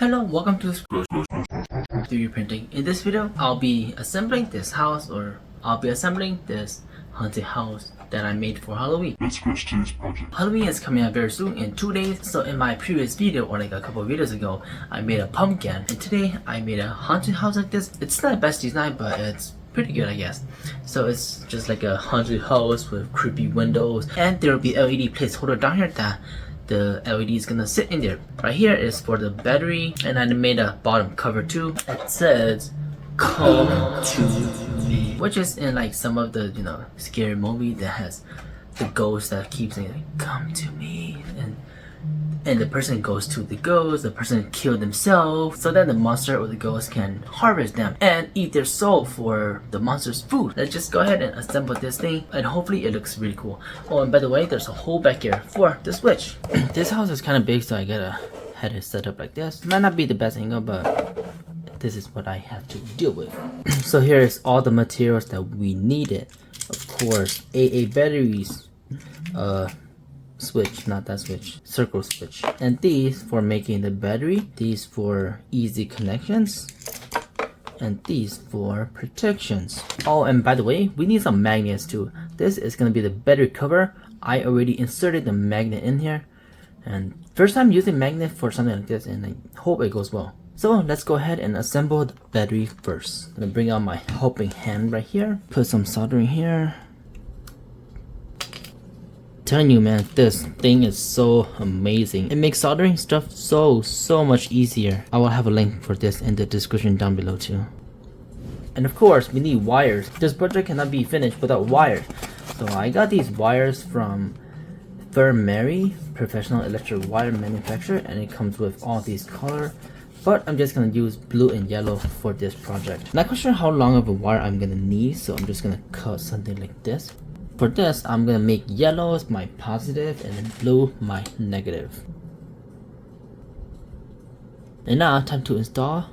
Hello, welcome to 3D printing. In this video, I'll be assembling this house, or I'll be assembling this haunted house that I made for Halloween. Let's scratch today's project. Halloween is coming out very soon in 2 days. So in my previous video, or like a couple of videos ago, I made a pumpkin, and today I made a haunted house like this. It's not the best design, but it's pretty good, I guess. So it's just like a haunted house with creepy windows, and there will be LED placeholder down here that the LED is gonna sit in there. Right here is for the battery, and I made a bottom cover too. It says "Come to me," which is in like some of the scary movie that has the ghost that keeps saying like, "Come to me," and the person goes to the ghost, the person killed themselves, so then the monster or the ghost can harvest them and eat their soul for the monster's food. Let's just go ahead and assemble this thing, and hopefully it looks really cool. Oh, and by the way, there's a hole back here for the switch. This house is kind of big, so I gotta had it set up like this. Might not be the best angle, but this is what I have to deal with. So here is all the materials that we needed. Of course, AA batteries, switch, not that switch, circle switch, and these for making the battery, these for easy connections, and these for protections. Oh, and by the way, we need some magnets too. This is gonna be the battery cover. I already inserted the magnet in here, and first time using magnet for something like this, and I hope it goes well. So let's go ahead and assemble the battery first. I'm gonna bring out my helping hand right here, put some soldering here. Telling you, man, this thing is so amazing. It makes soldering stuff so much easier. I will have a link for this in the description down below too. And of course, we need wires. This project cannot be finished without wires. So I got these wires from Filament, professional electric wire manufacturer, and it comes with all these color. But I'm just gonna use blue and yellow for this project. Not quite sure how long of a wire I'm gonna need, so I'm just gonna cut something like this. For this, I'm gonna make yellow as my positive and then blue my negative. And now time to install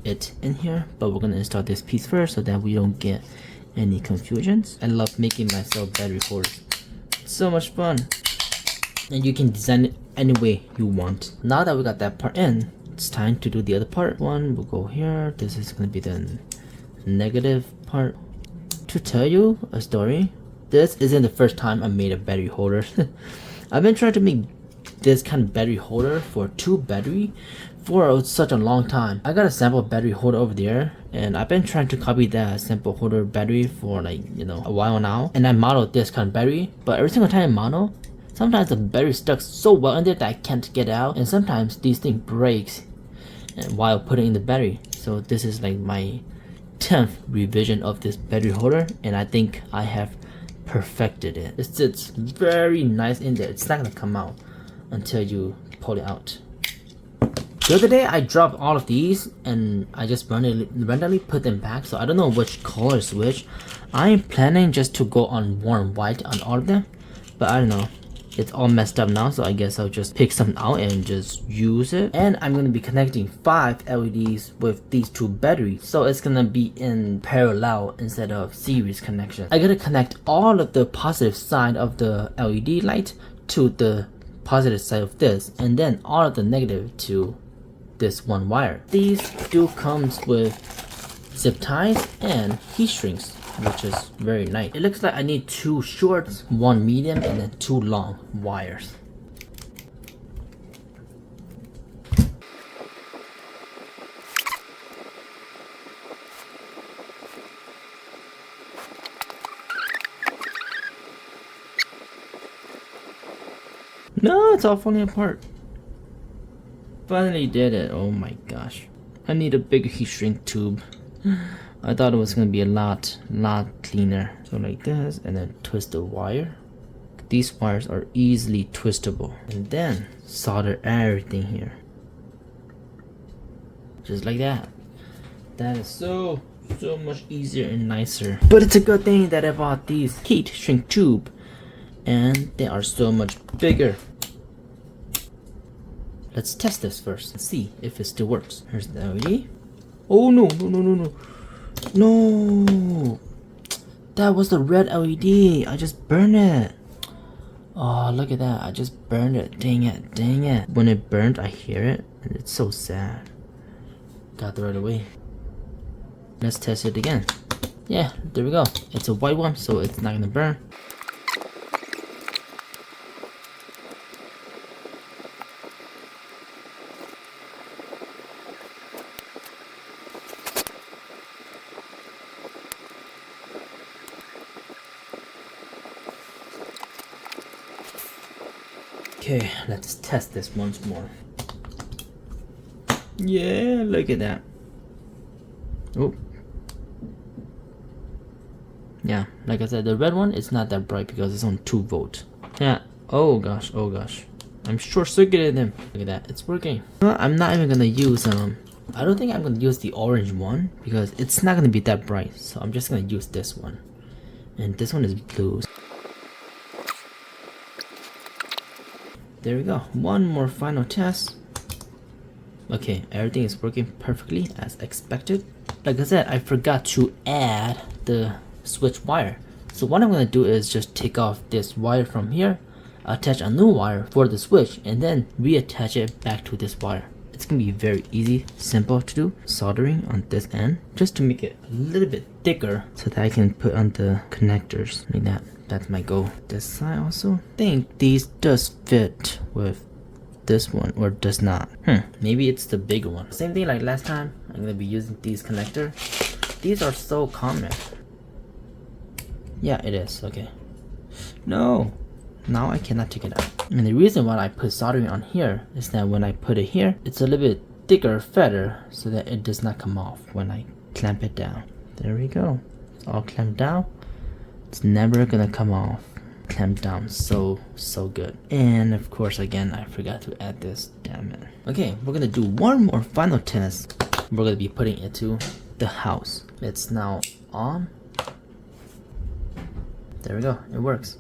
it in here, but we're gonna install this piece first so that we don't get any confusions. I love making myself battery holders. It's so much fun. And you can design it any way you want. Now that we got that part in, it's time to do the other part. One will go here. This is gonna be the negative part. To tell you a story, this isn't the first time I made a battery holder. I've been trying to make this kind of battery holder for 2 battery for such a long time. I got a sample battery holder over there, and I've been trying to copy that sample holder battery for like a while now. And I modeled this kind of battery, but every single time I model, sometimes the battery stuck so well in there that I can't get out, and sometimes these things breaks while putting in the battery. So this is like my 10th revision of this battery holder, and I think I have perfected it. It sits very nice in there. It's not gonna come out until you pull it out. The other day I dropped all of these and I just randomly put them back, so I don't know which color is which. I'm planning just to go on warm white on all of them, but I don't know. It's all messed up now, so I guess I'll just pick some out and just use it. And I'm gonna be connecting 5 LEDs with these 2 batteries, so it's gonna be in parallel instead of series connection. I gotta connect all of the positive side of the LED light to the positive side of this, and then all of the negative to this one wire. These do comes with zip ties and heat shrinks, which is very nice. It looks like I need 2 shorts, 1 medium, and then 2 long wires. No, it's all falling apart. Finally did it. Oh my gosh. I need a bigger heat shrink tube. I thought it was gonna be a lot cleaner. So like this, and then twist the wire. These wires are easily twistable, and then solder everything here, just like that. That is so much easier and nicer. But it's a good thing that I bought these heat shrink tube, and they are so much bigger. Let's test this first and see if it still works. Here's the LED. Oh no. No, that was the red LED. I just burned it. Oh, look at that. I just burned it. Dang it. When it burned, I hear it, and it's so sad. got the right away. Let's test it again. Yeah, there we go. It's a white one, so it's not gonna burn. Okay, let's test this once more. Yeah, look at that. Oh. Yeah, like I said, the red one is not that bright because it's on 2 volt. Yeah. Oh gosh, oh gosh. I'm short-circuited them. Look at that, it's working. Well, I'm not even gonna use I don't think I'm gonna use the orange one because it's not gonna be that bright. So I'm just gonna use this one. And this one is blue. There we go. One more final test. Okay, everything is working perfectly as expected. Like I said, I forgot to add the switch wire. So what I'm gonna do is just take off this wire from here, attach a new wire for the switch, and then reattach it back to this wire. It's gonna be very easy, simple to do. Soldering on this end, just to make it a little bit thicker so that I can put on the connectors like that. That's my goal. This side also. I think these does fit with this one or does not. Maybe it's the bigger one. Same thing like last time. I'm gonna be using these connectors. These are so common. Yeah, it is. Okay. No. Now I cannot take it out. And the reason why I put soldering on here is that when I put it here, it's a little bit thicker feather so that it does not come off when I clamp it down. There we go. It's all clamped down. It's never gonna come off. Clamped down so good. And of course, again, I forgot to add this. Damn it. Okay, we're gonna do one more final test. We're gonna be putting it to the house. It's now on. There we go. It works.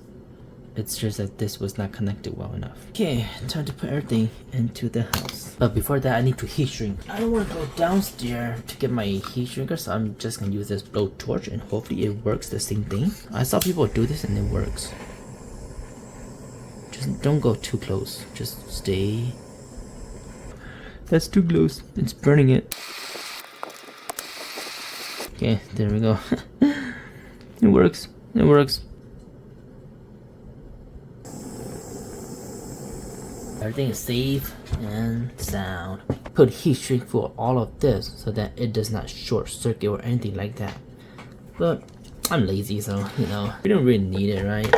It's just that this was not connected well enough. Okay, time to put everything into the house. But before that, I need to heat shrink. I don't want to go downstairs to get my heat shrinker, so I'm just gonna use this blowtorch and hopefully it works the same thing. I saw people do this and it works. Just don't go too close. Just stay. That's too close. It's burning it. Okay, there we go. It works. It works. Everything is safe and sound. Put heat shrink for all of this so that it does not short circuit or anything like that. But I'm lazy, so you know, we don't really need it, right?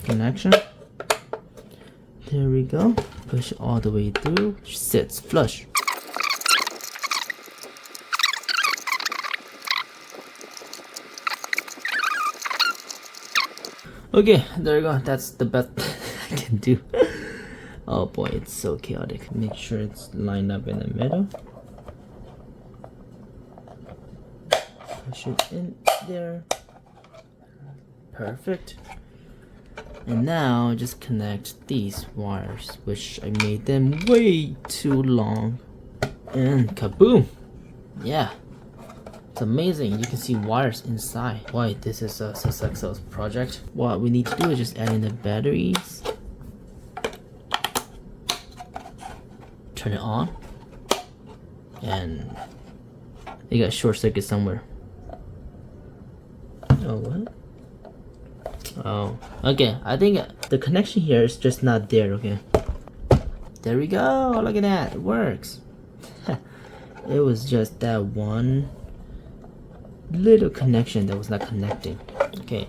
Connection. There we go. Push it all the way through. Sits flush. Okay, there we go. That's the best I can do. Oh boy, it's so chaotic. Make sure it's lined up in the middle. Push it in there. Perfect. And now just connect these wires, which I made them way too long. And kaboom! Yeah. It's amazing. You can see wires inside. Why this is a successful project. What we need to do is just add in the batteries. Turn it on. And they got short circuit somewhere. Oh, what? Oh, okay. I think the connection here is just not there. Okay. There we go. Look at that. It works. It was just that one little connection that was not connecting. Okay.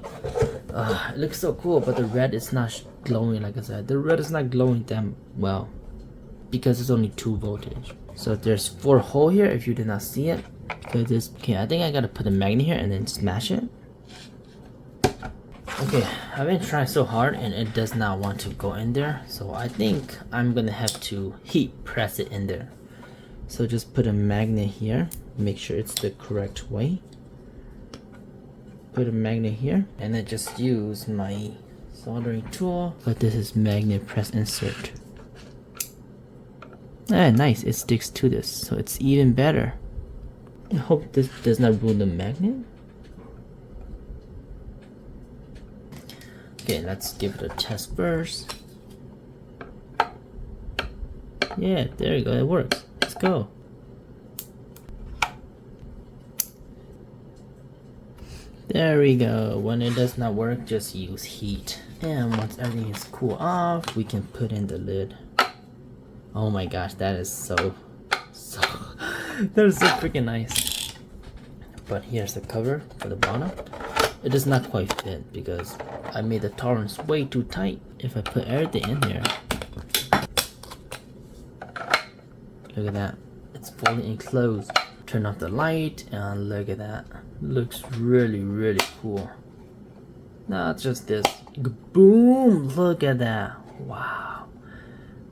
It looks so cool, but the red is not glowing. Like I said, the red is not glowing that well because it's only 2 voltage. So there's 4 hole here if you did not see it. Because it's okay. I think I gotta put a magnet here and then smash it. Okay, I've been trying so hard and it does not want to go in there. So I think I'm gonna have to heat press it in there. So just put a magnet here. Make sure it's the correct way. Put a magnet here and then just use my soldering tool. But this is magnet press insert. Ah, nice, it sticks to this, so it's even better. I hope this does not ruin the magnet. Okay, let's give it a test first. Yeah, there you go, it works. let's go. There we go. When it does not work, just use heat. And once everything is cool off, we can put in the lid. Oh my gosh, that is so that is so freaking nice. But here's the cover for the bottom. It does not quite fit because I made the tolerance way too tight. If I put everything in here, look at that, it's fully enclosed. Turn off the light and look at that. Looks really cool. Not just this. Boom! Look at that. Wow.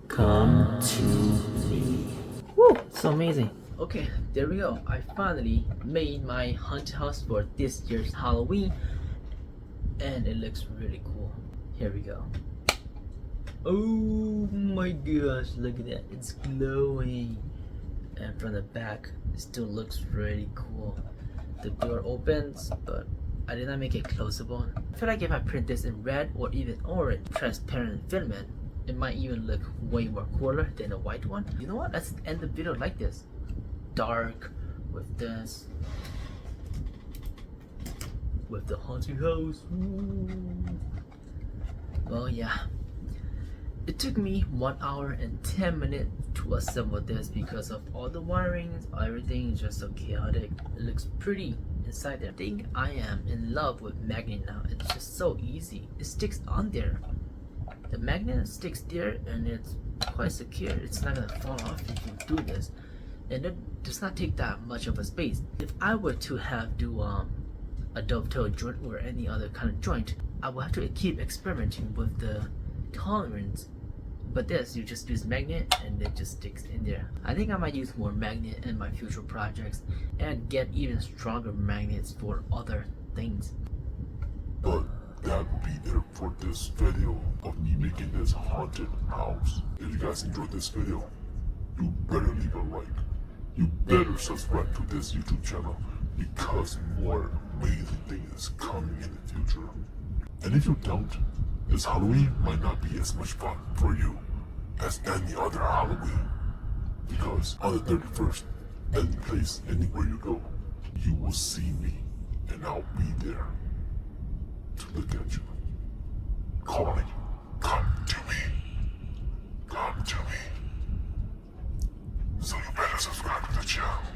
Come to me. Woo! So amazing. Okay, there we go. I finally made my haunted house for this year's Halloween, and it looks really cool. Here we go. Oh my gosh, look at that. It's glowing. And from the back, it still looks really cool. The door opens, but I did not make it closable. I feel like if I print this in red or even orange transparent filament, it might even look way more cooler than the white one. You know what? Let's end the video like this. Dark with this, with the haunted house. Ooh. Well, yeah. It took me 1 hour and 10 minutes to assemble this because of all the wirings. Everything is just so chaotic. It looks pretty inside there. I think I am in love with magnet now. It's just so easy. It sticks on there. The magnet sticks there and it's quite secure. It's not gonna fall off if you do this. And it does not take that much of a space. If I were to do a dovetail joint or any other kind of joint, I would have to keep experimenting with the tolerance. But this, you just use magnet and it just sticks in there. I think I might use more magnet in my future projects and get even stronger magnets for other things. But that will be it for this video of me making this haunted house. If you guys enjoyed this video, you better leave a like. You better subscribe to this YouTube channel because more amazing things is coming in the future. And if you don't, this Halloween might not be as much fun for you as any other Halloween. Because on the 31st, any place, anywhere you go, you will see me and I'll be there to look at you. Calling, come to me. Come to me. So you better subscribe to the channel.